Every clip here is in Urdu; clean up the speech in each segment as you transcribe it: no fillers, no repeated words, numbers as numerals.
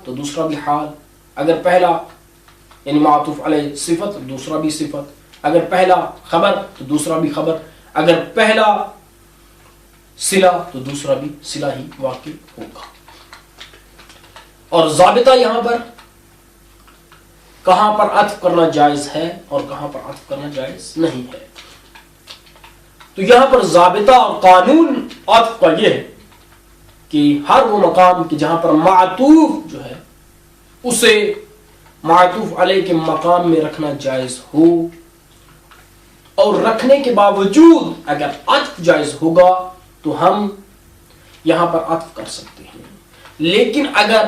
تو دوسرا بھی حال. اگر پہلا یعنی معطوف علیہ صفت دوسرا بھی صفت. اگر پہلا خبر تو دوسرا بھی خبر. اگر پہلا صلہ تو دوسرا بھی صلہ ہی واقع ہوگا. اور ضابطہ یہاں پر کہاں پر عطف کرنا جائز ہے اور کہاں پر عطف کرنا جائز نہیں ہے. تو یہاں پر ضابطہ اور قانون عطف کا یہ ہے کہ ہر وہ مقام کہ جہاں پر معطوف جو ہے اسے معطوف علیہ کے مقام میں رکھنا جائز ہو، اور رکھنے کے باوجود اگر عطف جائز ہوگا تو ہم یہاں پر عطف کر سکتے ہیں. لیکن اگر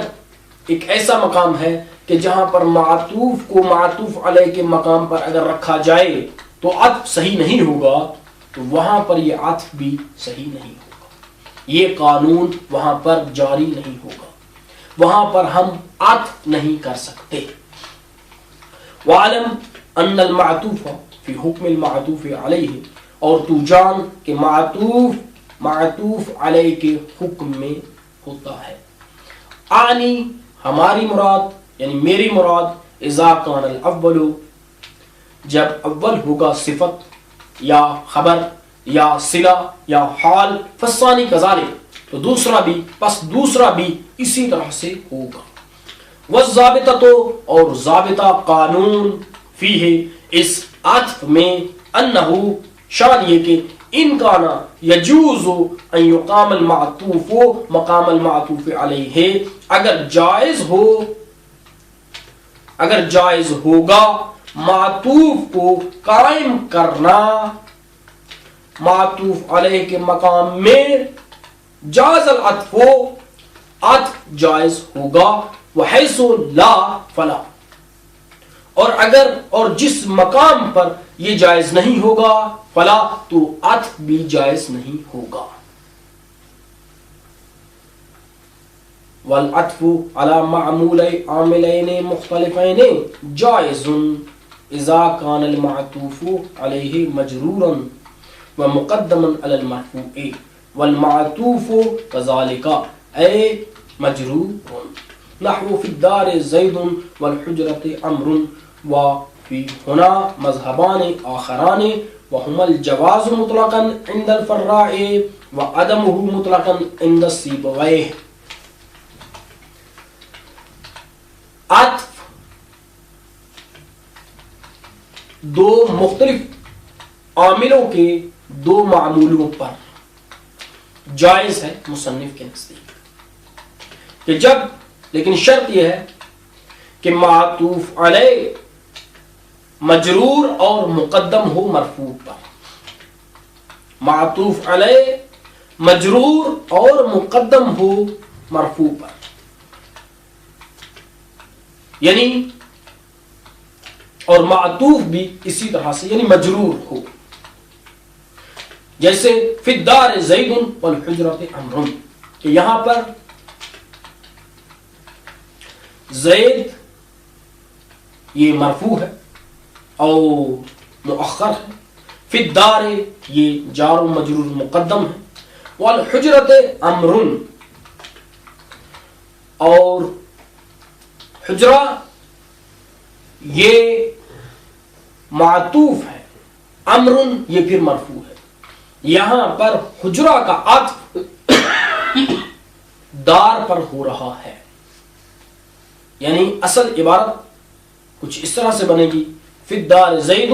ایک ایسا مقام ہے کہ جہاں پر معطوف کو معطوف علیہ کے مقام پر اگر رکھا جائے تو عطف صحیح نہیں ہوگا، تو وہاں پر یہ عطف بھی صحیح نہیں ہوگا. یہ قانون وہاں پر جاری نہیں ہوگا، وہاں پر ہم عطف نہیں کر سکتے. وَعَلَمْ أَنَّ الْمَعْطُوفَ فِي حُكْمِ الْمَعْطُوفِ عَلَيْهِ، اور تو جان کہ معطوف علیہ کے حکم میں ہوتا ہے. آنی ہماری مراد یعنی میری مراد اذا کان الاول، جب اول ہوگا صفت یا خبر یا صلہ یا حال، فالثانی کذالک، تو دوسرا بھی پس دوسرا بھی اسی طرح سے ہوگا. والضابطہ، اور ضابطہ قانون فیہ اس عطف میں، انہو شان یہ کہ ان کانا یجوز ان یقام المعطوف مقام المعطوف علیہ، اگر جائز ہوگا معطوف کو قائم کرنا معطوف علیہ کے مقام میں، جاز العطف، عطف جائز ہوگا. وحیث لا فلا، اور جس مقام پر یہ جائز نہیں ہوگا فلا، تو عطف بھی جائز نہیں ہوگا. والعطف على معمولين عاملين مختلفين جائز اذا كان المعطوف عليه مجرورا ومقدما على المرفوع، والمعطوف كذلك اي مجرور. نحو في الدار زيد والحجرة عمرو، وفي هنا مذهبان آخران، وهما الجواز مطلقا عند الفراء وعدمه مطلقا عند السيبويه. عطف دو مختلف عاملوں کے دو معمولوں پر جائز ہے مصنف کے نزدیک، کہ جب، لیکن شرط یہ ہے کہ معطوف علیہ مجرور اور مقدم ہو مرفوع پر. معطوف علیہ مجرور اور مقدم ہو مرفوع پر، یعنی اور معطوف بھی اسی طرح سے یعنی مجرور ہو. جیسے فی الدار زید والحجرۃ عمرو، کہ یہاں پر زید یہ مرفوع ہے اور مؤخر ہے، فی الدار یہ جار و مجرور مقدم ہے، والحجرۃ عمرو، اور حجرہ یہ معطوف ہے، عمرو یہ پھر مرفوع ہے. یہاں پر حجرہ کا عطف دار پر ہو رہا ہے، یعنی اصل عبارت کچھ اس طرح سے بنے گی، فی الدار زید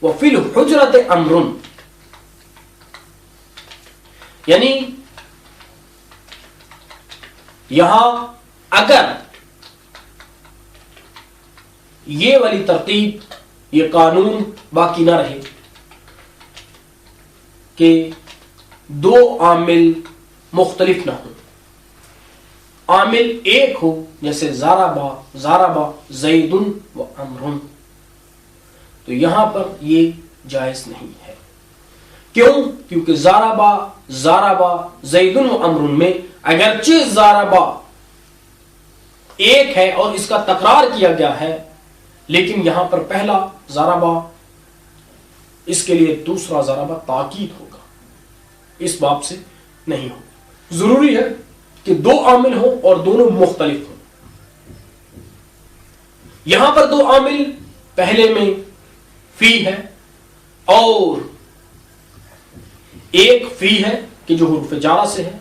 وفی الحجرۃ عمرو. یعنی یہاں اگر یہ والی ترتیب، یہ قانون باقی نہ رہے کہ دو عامل مختلف نہ ہوں، عامل ایک ہو، جیسے ضربا زید و عمرو، تو یہاں پر یہ جائز نہیں ہے. کیوں؟ کیونکہ ضربا زید و عمرو میں اگرچہ ضربا ایک ہے اور اس کا تکرار کیا گیا ہے، لیکن یہاں پر پہلا ضربا، اس کے لیے دوسرا ضربا تاکید ہوگا، اس باب سے نہیں ہوگا. ضروری ہے کہ دو عامل ہوں اور دونوں مختلف ہوں. یہاں پر دو عامل، پہلے میں فی ہے اور ایک فی ہے کہ جو حروف جارہ سے ہے،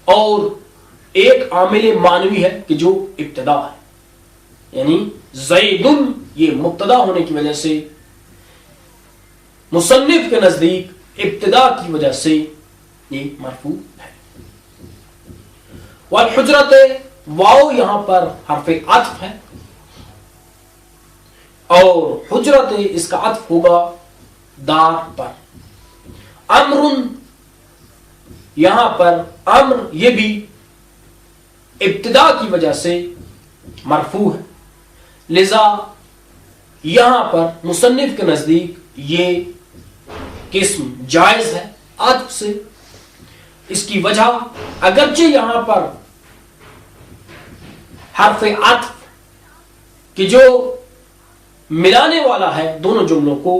اور ایک عامل معنوی ہے کہ جو ابتدا ہے، یعنی زیدن یہ مبتدا ہونے کی وجہ سے مصنف کے نزدیک ابتدا کی وجہ سے یہ مرفوع ہے۔ والحجرت واو یہاں پر حرف عطف ہے اور حجرت اس کا عطف ہوگا دار پر۔ امر یہاں پر امر یہ بھی ابتدا کی وجہ سے مرفوع ہے، لذا یہاں پر مصنف کے نزدیک یہ قسم جائز ہے عطف سے۔ اس کی وجہ اگرچہ یہاں پر حرف عطف کہ جو ملانے والا ہے دونوں جملوں کو،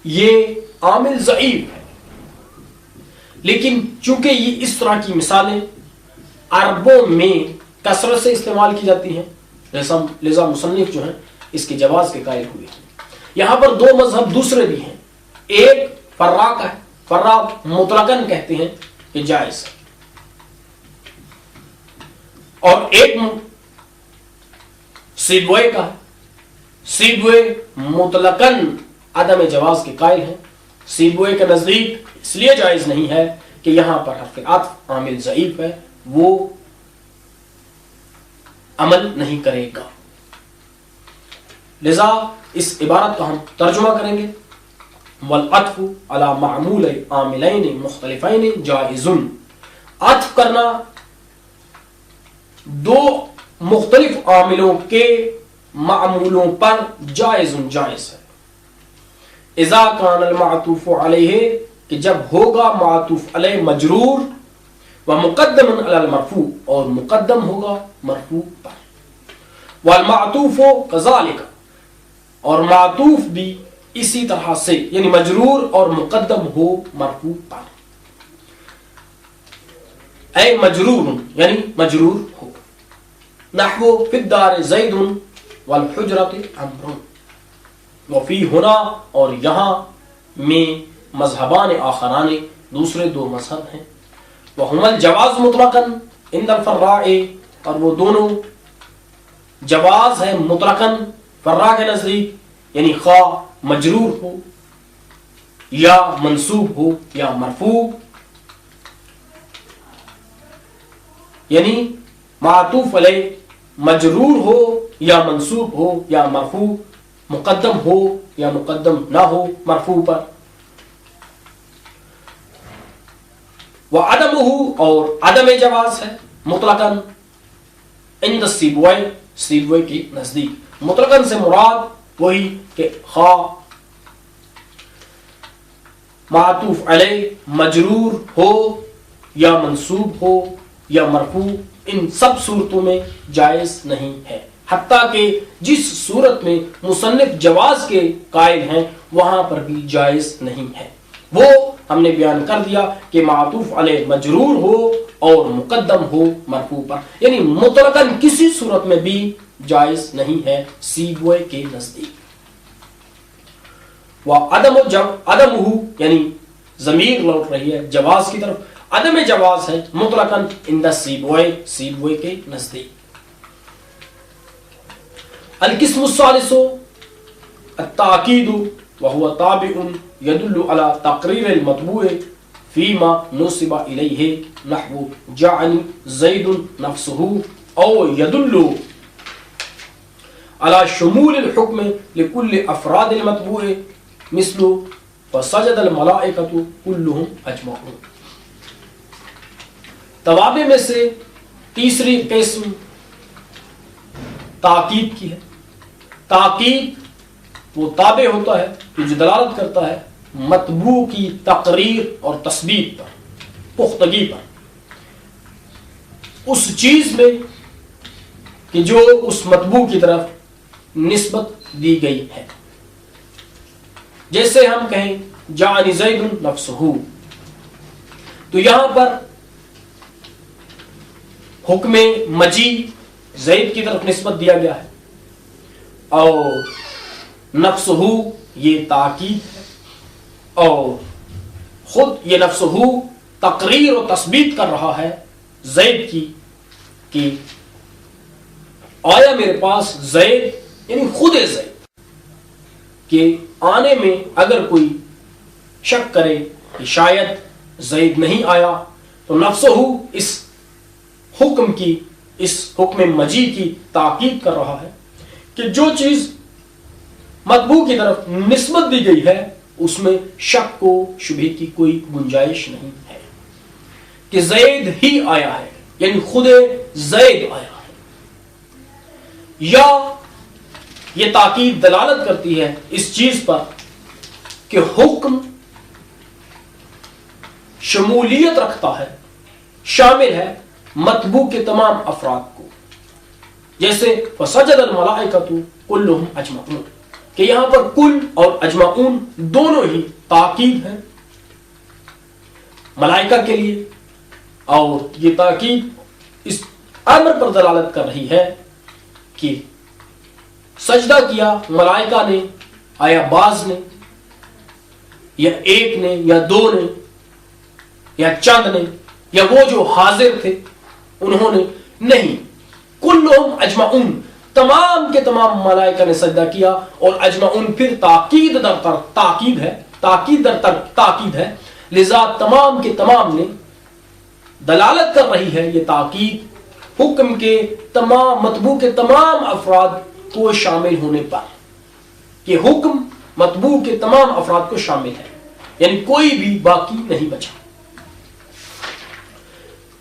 یہ عامل ضعیف ہے، لیکن چونکہ یہ اس طرح کی مثالیں عربوں میں کثرت سے استعمال کی جاتی ہیں، لذا مصنف جو ہیں اس کے جواز کے قائل ہوئے ہیں۔ یہاں پر دو مذہب دوسرے بھی ہیں، ایک فرا کا ہے، فرا مطلقاً کہتے ہیں کہ جائز ہے، اور ایک سیبوئے کا ہے، سیبوئے مطلقاً عدم جواز کے قائل ہیں۔ سیبوئے کے نزدیک اس لیے جائز نہیں ہے کہ یہاں پر حرف عطف عامل ضعیف ہے، وہ عمل نہیں کرے گا، لذا اس عبارت کا ہم ترجمہ کریں گے۔ والعطف علی معمول عاملین مختلفین جائز، عطف کرنا دو مختلف عاملوں کے معمولوں پر جائز ہے۔ اذا کان المعطوف علیہ کہ جب ہوگا معطوف علیہ مجرور ومقدم علی المرفوع اور مقدم ہوگا مرفوع پر، والمعطوف کذالک اور معطوف بھی اسی طرح سے، یعنی مجرور اور مقدم ہو مرفوع پر، اے مجرور یعنی مجرور ہو، نحو فی الدار زید والحجرۃ عمرو، وفی ہونا اور یہاں میں مذہبان آخران دوسرے دو مذہب ہیں، وہم الجواز مطلقاً عند الفراء اور وہ دونوں جواز ہے مطلقاً فرا کے نزدیک، یعنی خواہ مجرور ہو یا منصوب ہو یا مرفوع، یعنی معطوف علیہ مجرور ہو یا منصوب ہو یا مرفوع، مقدم ہو یا مقدم نہ ہو مرفوع پر۔ وعدمہ اور عدم جواز ہے مطلقاً عند السیبوئی، سیبوئی کے نزدیک، مطلقاً سے مراد وہی کہ خواہ معطوف علیہ مجرور ہو یا منصوب ہو یا مرفوع، ان سب صورتوں میں جائز نہیں ہے، حتیٰ کہ جس صورت میں مصنف جواز کے قائل ہیں وہاں پر بھی جائز نہیں ہے۔ وہ ہم نے بیان کر دیا کہ معطوف علیہ مجرور ہو اور مقدم ہو مرفوع پر، یعنی مطلقاً کسی صورت میں بھی جائز نہیں ہے سیبوئے کے نزدیک۔ عدمہ یعنی ضمیر لوٹ رہی ہے جواز کی طرف، عدم جواز ہے مطلقاً عند سیبوئے، سیبوئے کے نزدیک۔ القسم الثالث التأکید وهو تابع يدل على تقریر المطبوع فيما نسب إليه نحو جاءني زيد نفسه، او يدل على شمول الحكم لكل افراد المطبوع مثل فسجد الملائکۃ كلهم اجمعون۔ توابع میں سے تیسری قسم تاکید کی ہے۔ تاکید وہ تابع ہوتا ہے جو دلالت کرتا ہے مطبوع کی تقریر اور تثبیت پر، پختگی پر، اس چیز میں کہ جو اس مطبوع کی طرف نسبت دی گئی ہے۔ جیسے ہم کہیں جاءنی زید نفسہ، تو یہاں پر حکم مجیء زید کی طرف نسبت دیا گیا ہے، اور نفسہو یہ تاکید ہے، اور خود یہ نفسہو تقریر و تثبیت کر رہا ہے زید کی کہ آیا میرے پاس زید، یعنی خود زید، کہ آنے میں اگر کوئی شک کرے کہ شاید زید نہیں آیا تو نفسہو اس حکم کی، اس حکم مجیء کی تاکید کر رہا ہے کہ جو چیز مطبوع کی طرف نسبت دی گئی ہے اس میں شک و شبہ کی کوئی گنجائش نہیں ہے کہ زید ہی آیا ہے، یعنی خود زید آیا ہے۔ یا یہ تاکید دلالت کرتی ہے اس چیز پر کہ حکم شمولیت رکھتا ہے، شامل ہے مطبوع کے تمام افراد کو، جیسے فسجد الملائکۃ کلہم اجمعون، کہ یہاں پر کل اور اجمعون دونوں ہی تاکید ہے ملائکہ کے لیے، اور یہ تاکید اس امر پر دلالت کر رہی ہے کہ سجدہ کیا ملائکہ نے، آیا بعض نے یا ایک نے یا دو نے یا چند نے یا وہ جو حاضر تھے انہوں نے نہیں، کلہم اجمعون تمام کے تمام ملائکہ نے سجدہ کیا، اور اجمعون پھر تاکید در تاکید ہے، تاکید در تاکید ہے، لذا تمام کے تمام نے دلالت کر رہی ہے یہ تاکید حکم کے تمام مطبوع کے تمام افراد کو شامل ہونے پر، کہ حکم مطبوع کے تمام افراد کو شامل ہے، یعنی کوئی بھی باقی نہیں بچا۔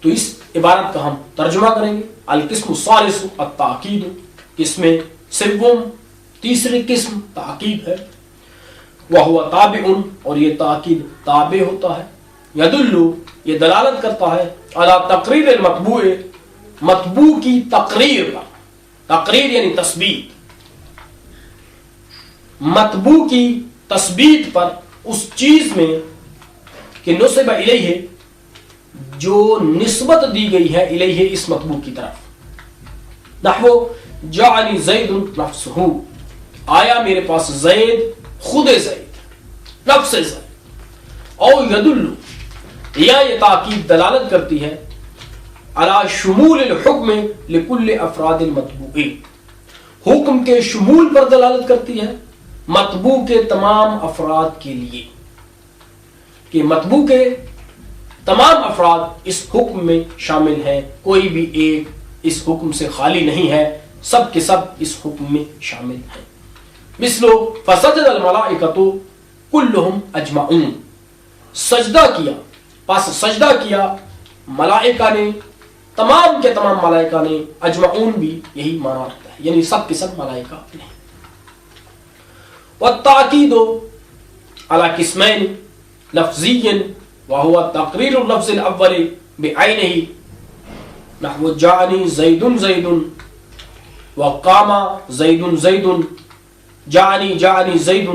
تو اس عبارت کا ہم ترجمہ کریں گے، القسم الثالث التاکید، قسم سوم تیسری قسم تاکید ہے، وہو تابع، اور یہ تاکید تابع ہوتا ہے، یدل یہ دلالت کرتا ہے، علی تقریر المطبوع مطبوع کی تقریر پر، تقریر یعنی تثبیت، مطبوع کی تثبیت پر اس چیز میں کہ نسب الیہ جو نسبت دی گئی ہے الیہ اس مطبوع کی طرف، نحو جعلی زید نفسہ، آیا میرے پاس زید، خود زید، نفس زید، او یدل یا یہ تاکید دلالت کرتی ہے علی شمول الحکم لکل افراد المطبوع، حکم کے شمول پر دلالت کرتی ہے مطبوع کے تمام افراد کے لیے، کہ مطبوع کے تمام افراد اس حکم میں شامل ہیں، کوئی بھی ایک اس حکم سے خالی نہیں ہے، سب کے سب اس حکم میں شامل ہیں۔ مثل فسجد الملائکۃ کلہم اجمعون، سجدہ کیا، پس سجدہ کیا ملائکہ نے، تمام کے تمام ملائکہ نے، اجمعون بھی یہی معنی رکھتا ہے، یعنی سب کے سب ملائکہ نہیں۔ والتاکید علی قسمین لفظی وهو تقریر اللفظ الاول بعینہ، نحو جعنی زید زید وقام زید زید، جعنی جعنی زید،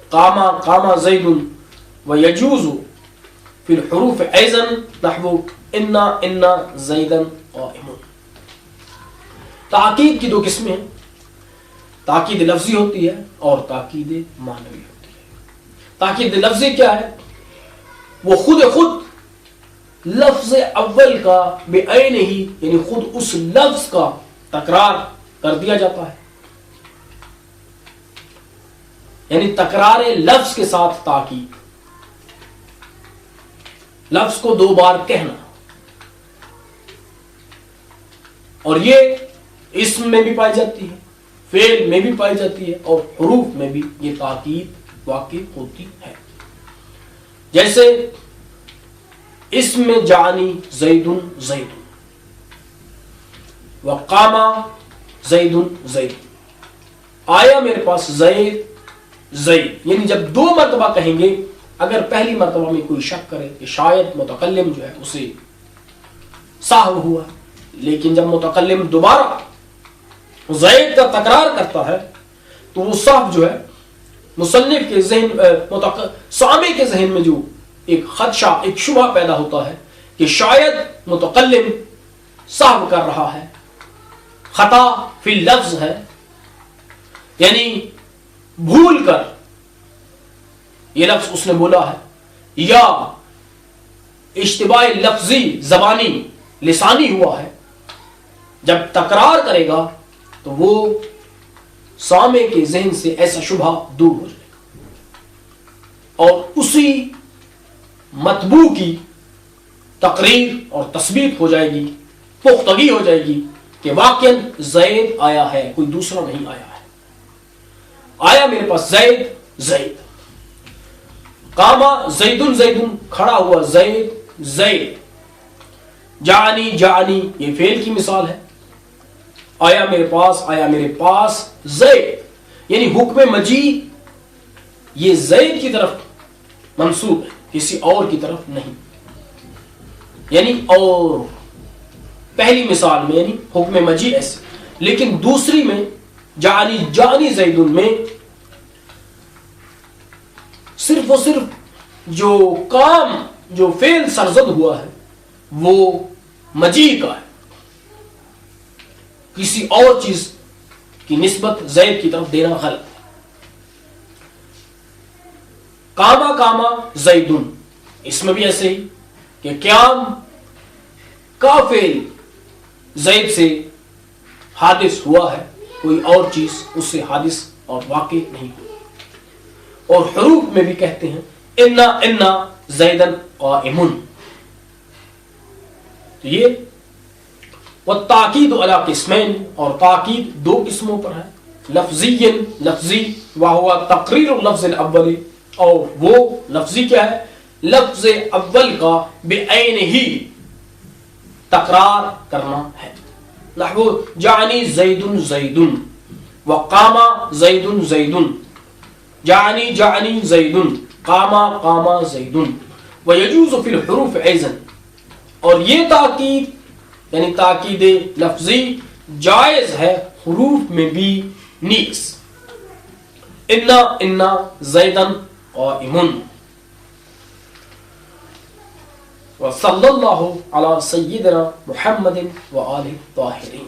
قام قام زید، ویجوز فی الحروف ایضا نحو ان ان زیدا قائم۔ تاکید کی دو قسمیں ہیں، تاکید لفظی ہوتی ہے اور تاکید معنوی ہوتی ہے۔ تاکید لفظی کیا ہے؟ وہ خود لفظ اول کا بعینہ ہی، یعنی خود اس لفظ کا تکرار کر دیا جاتا ہے، یعنی تکرار لفظ کے ساتھ تاکید، لفظ کو دو بار کہنا، اور یہ اسم میں بھی پائی جاتی ہے، فعل میں بھی پائی جاتی ہے، اور حروف میں بھی یہ تاکید واقع ہوتی ہے۔ جیسے اسم میں جعنی زید زید وقام زید زید، آیا میرے پاس زید زید، یعنی جب دو مرتبہ کہیں گے، اگر پہلی مرتبہ میں کوئی شک کرے کہ شاید متکلم جو ہے اسے سہو ہوا، لیکن جب متکلم دوبارہ زید کا تکرار کرتا ہے تو وہ سہو جو ہے مصنف کے ذہن، سامع کے ذہن میں جو ایک خدشہ، ایک شبہ پیدا ہوتا ہے کہ شاید متکلم سہو کر رہا ہے، خطا فی اللفظ ہے، یعنی بھول کر یہ لفظ اس نے بولا ہے، یا اشتباہ لفظی زبانی لسانی ہوا ہے، جب تکرار کرے گا تو وہ سامع کے ذہن سے ایسا شبہ دور ہو جائے گا اور اسی مطبوع کی تقریر اور تثبیت ہو جائے گی، پختگی ہو جائے گی کہ واقعاً زید آیا ہے، کوئی دوسرا نہیں آیا ہے، آیا میرے پاس زید زید۔ قاما زیدن زیدن، کھڑا ہوا زید زید۔ جانی جانی، یہ فعل کی مثال ہے، آیا میرے پاس زید، یعنی حکم مجی یہ زید کی طرف منسوب ہے، کسی اور کی طرف نہیں، یعنی اور پہلی مثال میں یعنی حکم مجی ایسے، لیکن دوسری میں جانی جانی زیدن میں صرف و صرف جو کام جو فعل سرزد ہوا ہے وہ مجی کا ہے، کسی اور چیز کی نسبت زید کی طرف دینا غلط ہے۔ کاما کاما زیدن، اس میں بھی ایسے ہی کہ قیام کا فعل زید سے حادث ہوا ہے، کوئی اور چیز اس سے حادث اور واقع نہیں ہوئی۔ اور حروف میں بھی کہتے ہیں انا انا زیدن قائمن، تو یہ والتاکید علی قسمین، اور تاکید دو قسموں پر ہے، لفظی لفظی وہو تقریر اللفظ الاول، اور وہ لفظی کیا ہے، لفظ اول کا بعین ہی تکرار کرنا ہے، نحو جعنی زیدن زیدن وقاما زیدن زیدن، جعنی جعنی زیدن قاما قاما زیدن۔ ویجوز فی الحروف ایضا، اور یہ تاکید یعنی تاکید لفظی جائز ہے حروف میں بھی نیز، انا انا زیدن قائمن۔ وصلی اللہ علی سیدنا محمد وآلہ الطاہرین۔